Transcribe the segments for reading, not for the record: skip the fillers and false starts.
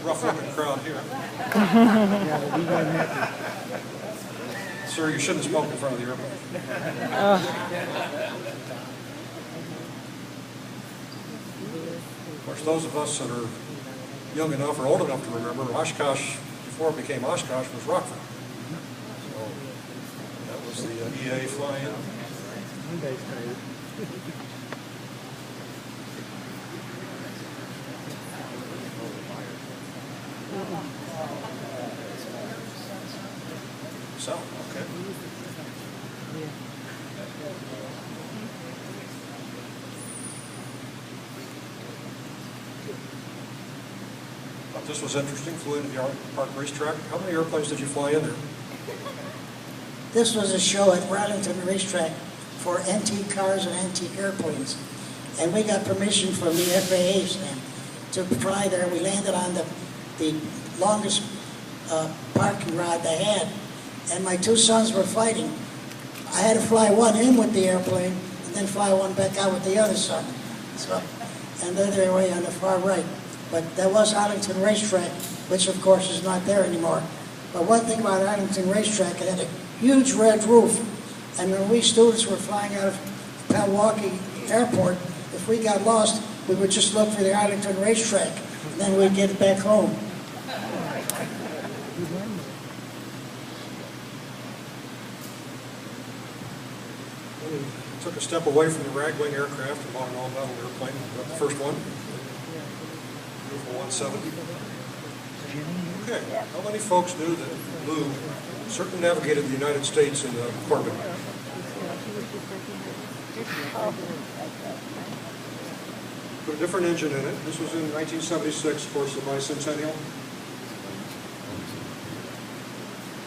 Rough looking crowd here. Sir, you shouldn't smoke in front of the airplane. Of course, those of us that are young enough or old enough to remember, Oshkosh, before it became Oshkosh, was Rockford. So that was the EA fly-in. So, okay. Thought this was interesting. Flew into the Park racetrack. How many airplanes did you fly in there? This was a show at Arlington Racetrack for antique cars and antique airplanes. And we got permission from the FAA to fly there. We landed on the longest parking rod they had. And my two sons were fighting. I had to fly one in with the airplane and then fly one back out with the other son. So, and there they were on the far right. But that was Arlington Racetrack, which of course is not there anymore. But one thing about Arlington Racetrack, it had a huge red roof. And when we students were flying out of Milwaukee Airport, if we got lost, we would just look for the Arlington Racetrack, and then we'd get back home. We took a step away from the ragwing aircraft and bought an all-metal airplane. The first one. Beautiful 170. Okay, how many folks knew that Lou circumnavigated the United States in the Corbett? Put a different engine in it. This was in 1976, of course, the bicentennial.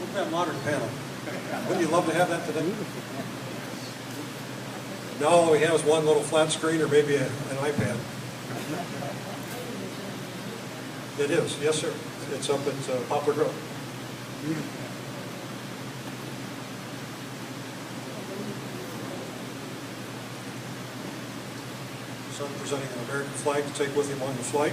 Look at that modern panel. Wouldn't you love to have that today? No, all he has one little flat screen or maybe an iPad. It is, yes sir. It's up at Poplar Grove. Son presenting an American flag to take with him on the flight.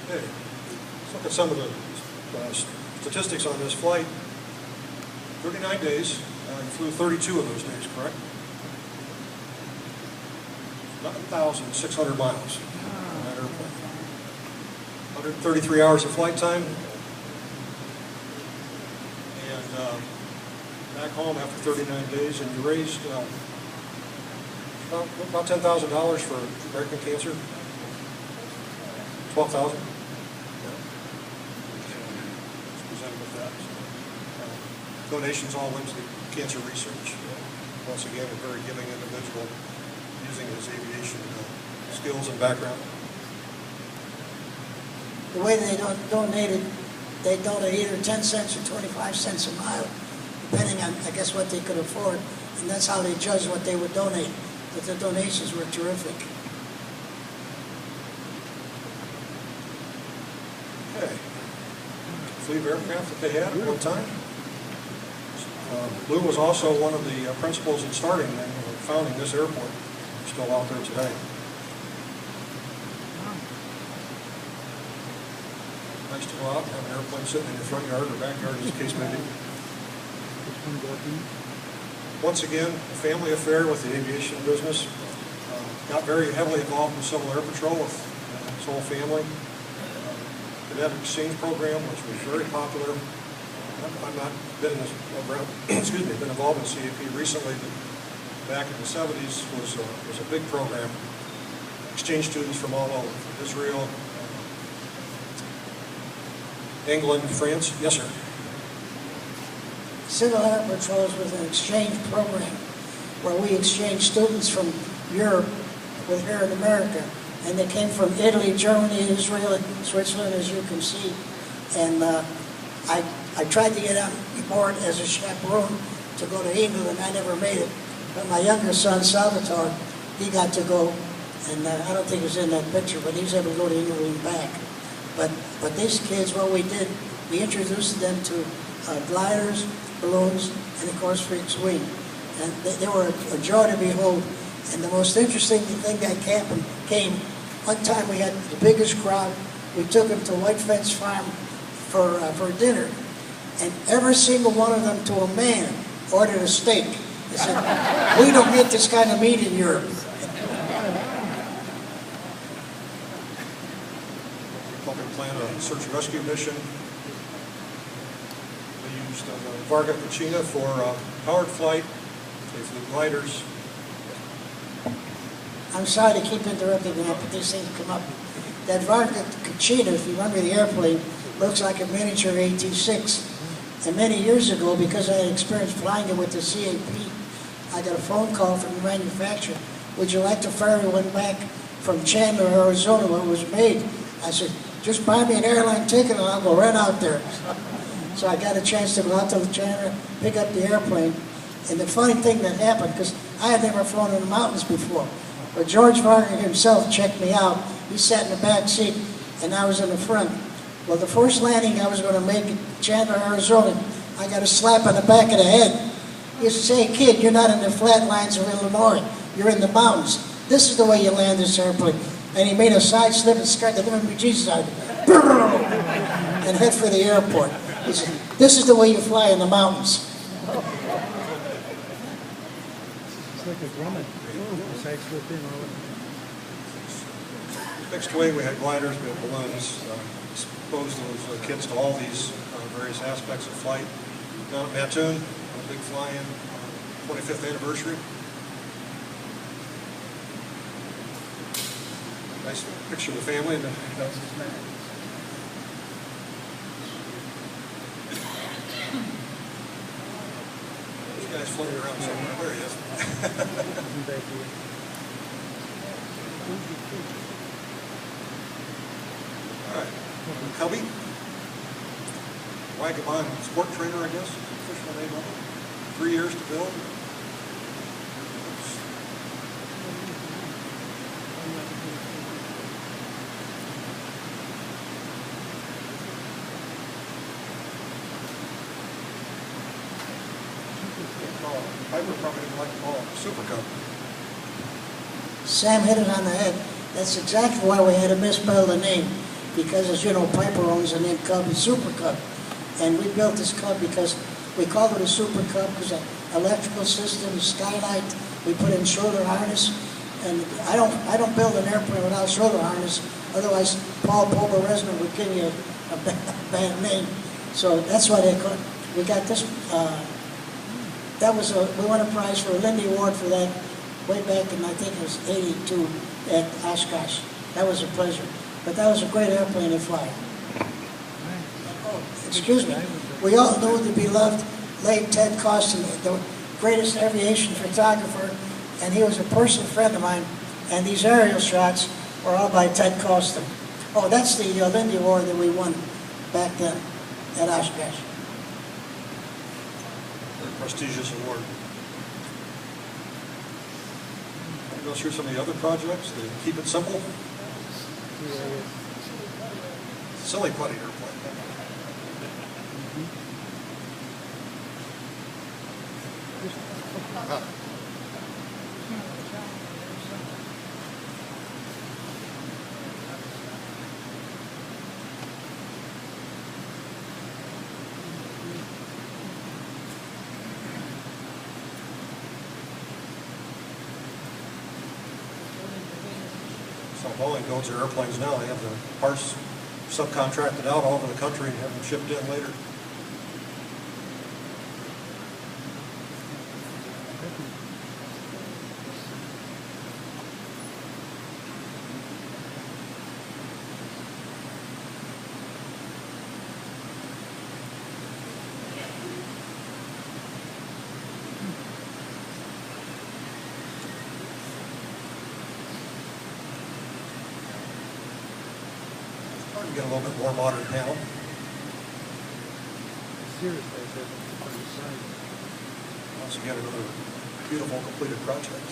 Okay, let's look at some of the statistics on this flight. 39 days, you flew 32 of those days, correct? 11,600 miles on that airplane. 133 hours of flight time. And back home after 39 days, and you raised about $10,000 for American Cancer. 12,000. Presented with that. Donations all went to the cancer research. Once again, a very giving individual using his aviation skills and background. The way they donate either 10 cents or 25 cents a mile, depending on, I guess, what they could afford. And that's how they judge what they would donate. But the donations were terrific. Okay. Fleet of aircraft that they had at one time. Lou was also one of the principals in starting and founding this airport. Still out there today. Nice to go out and have an airplane sitting in your front yard or backyard, as the case may be. Once again, a family affair with the aviation business. Got very heavily involved in the Civil Air Patrol with his whole family. Cadet exchange program, which was very popular. I've not been in this around, excuse me, been involved in CAP recently, but back in the 70s was a big program. Exchange students from all over, from Israel, England, France. Yes, sir. Civil Air Patrols was an exchange program where we exchanged students from Europe with here in America. And they came from Italy, Germany, Israel, and Switzerland, as you can see. And I tried to get on board as a chaperone to go to England, and I never made it. But my younger son, Salvatore, he got to go, and I don't think he was in that picture, but he was able to go to England and back. But these kids, what we did, we introduced them to gliders, balloons, and of course fixed wing. And they were a joy to behold. And the most interesting thing that came one time we had the biggest crowd. We took them to White Fence Farm for dinner. And every single one of them, to a man, ordered a steak. They said, we don't get this kind of meat in Europe. Helping plan a search and rescue mission. They used Varga Cucina for powered flight. They flew gliders. I'm sorry to keep interrupting you, but these things come up. That Varga Cucina, if you remember the airplane, looks like a miniature AT-6. And many years ago, because I had experience flying it with the CAP, I got a phone call from the manufacturer. Would you like to fly one back from Chandler, Arizona, where it was made? I said, just buy me an airline ticket and I'll go right out there. So I got a chance to go out to Chandler, pick up the airplane. And the funny thing that happened, because I had never flown in the mountains before, but George Varga himself checked me out. He sat in the back seat and I was in the front. Well, the first landing I was going to make in Chandler, Arizona, I got a slap on the back of the head. He used to say, hey, kid, you're not in the flatlines of Illinois. You're in the mountains. This is the way you land this airplane. And he made a side slip and scared the living bejesus out of it. And head for the airport. He said, this is the way you fly in the mountains. It's like a grummet. Side slip in all of Fixed wing, we had gliders, we had balloons. Exposed those kids to all these various aspects of flight. Down at Mattoon, a big fly-in, 25th anniversary. Nice picture of the family. And this guy's floating around somewhere. There he is. All right. Cubby. Wagabon sport trainer, I guess, is the official name of it. 3 years to build. Piper probably didn't like to call it Super Cub. Sam hit it on the head. That's exactly why we had to misspell the name. Because, as you know, Piper owns the name Cub and Super Cub. And we built this Cub because we called it a Super Cub because of electrical system, skylight, we put in shoulder harness. And I don't build an airplane without shoulder harness. Otherwise, Paul Pober-Resman would give you a bad name. So that's why they call it. We got this. We won a prize for a Lindy Award for that way back in, I think it was 82 at Oshkosh. That was a pleasure. But that was a great airplane to fly. Oh, excuse me. We all knew the beloved late Ted Costin, the greatest aviation photographer, and he was a personal friend of mine. And these aerial shots were all by Ted Costin. Oh, that's the Lindy Award that we won back then at Oshkosh. Very prestigious award. I'll go through some of the other projects. They keep it simple. Silly putty airplane. So Boeing builds their airplanes now. They have the parts subcontracted out all over the country and have them shipped in later. Get a little bit more modern panel. Once again, another beautiful completed project.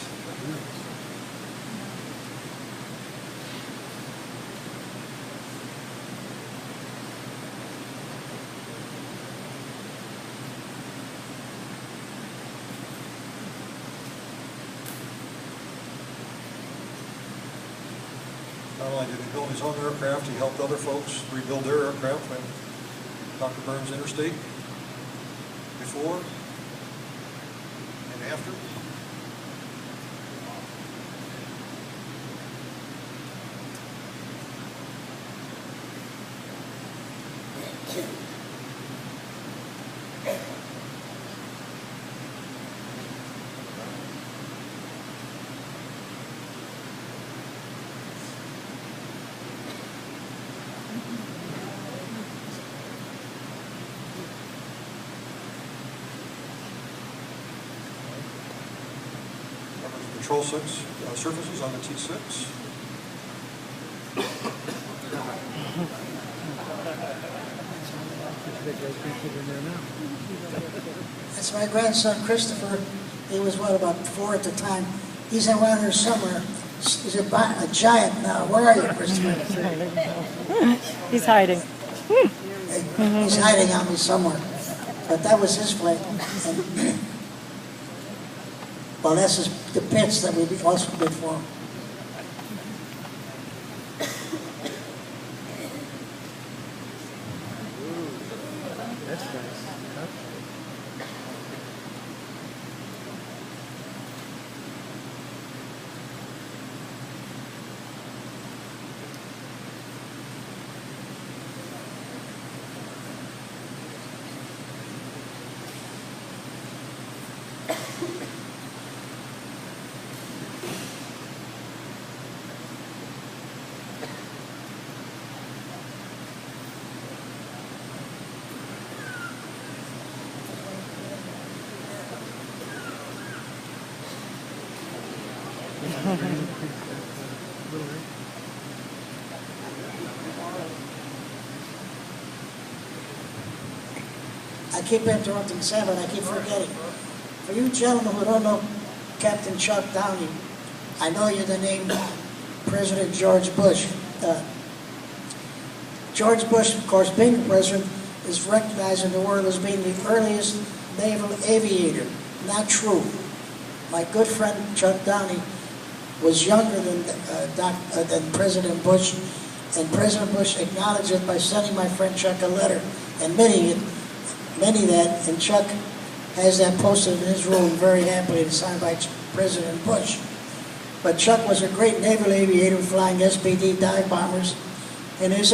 Not only did he build his own aircraft, he helped other folks rebuild their aircraft when Dr. Burns Interstate, before and after. Control surfaces on the T6. That's my grandson, Christopher. He was, what, about 4 at the time. He's around here somewhere. He's a giant now. Where are you, Christopher? He's hiding. He's hiding on me somewhere. But that was his plane. And, well, that's the pits that we also did for him. That's nice. I keep interrupting Sam, but I keep forgetting. For you gentlemen who don't know Captain Chuck Downey, I know you the name President George Bush. George Bush, of course, being president, is recognized in the world as being the earliest naval aviator. Not true. My good friend Chuck Downey was younger than President Bush, and President Bush acknowledged it by sending my friend Chuck a letter admitting that, and Chuck has that posted in his room very happily and signed by President Bush. But Chuck was a great naval aviator flying SBD dive bombers, and his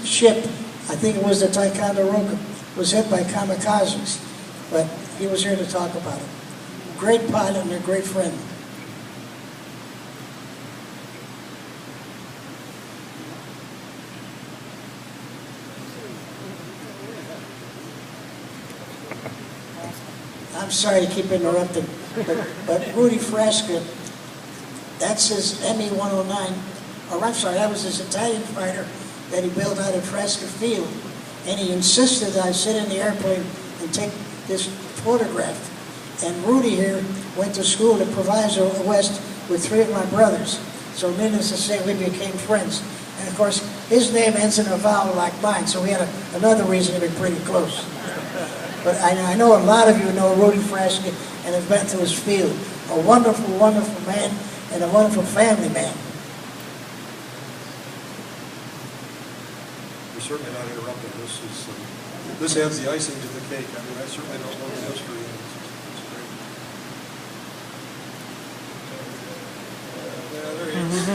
ship, I think it was the Ticonderoga, was hit by kamikazes, but he was here to talk about it. Great pilot and a great friend. I'm sorry to keep interrupting, but Rudy Frasca, that's his ME-109, or I'm sorry, that was his Italian fighter that he built out at Frasca Field, and he insisted that I sit in the airplane and take this photograph. And Rudy here went to school at Proviso West with 3 of my brothers, so needless to say, we became friends. And of course, his name ends in a vowel like mine, so we had another reason to be pretty close. But I know a lot of you know Rudy Frasca and have been to his field. A wonderful, wonderful man and a wonderful family man. You're certainly not interrupting. This adds the icing to the cake. I mean, I certainly don't know the history. It's great. Yeah, there he is.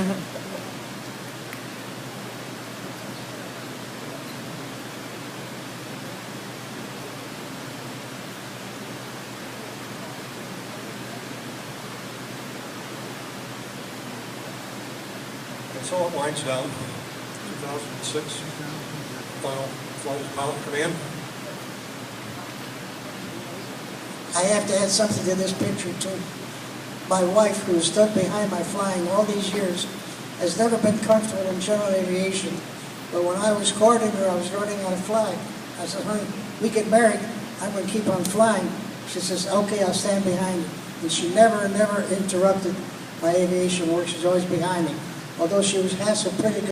And so it winds down. 2006, final flight of pilot command. I have to add something to this picture too. My wife, who stood behind my flying all these years, has never been comfortable in general aviation. But when I was courting her, I was learning how to fly. I said, honey, we get married, I'm going to keep on flying. She says, okay, I'll stand behind you. And she never interrupted my aviation work. She's always behind me. Although she has a pretty good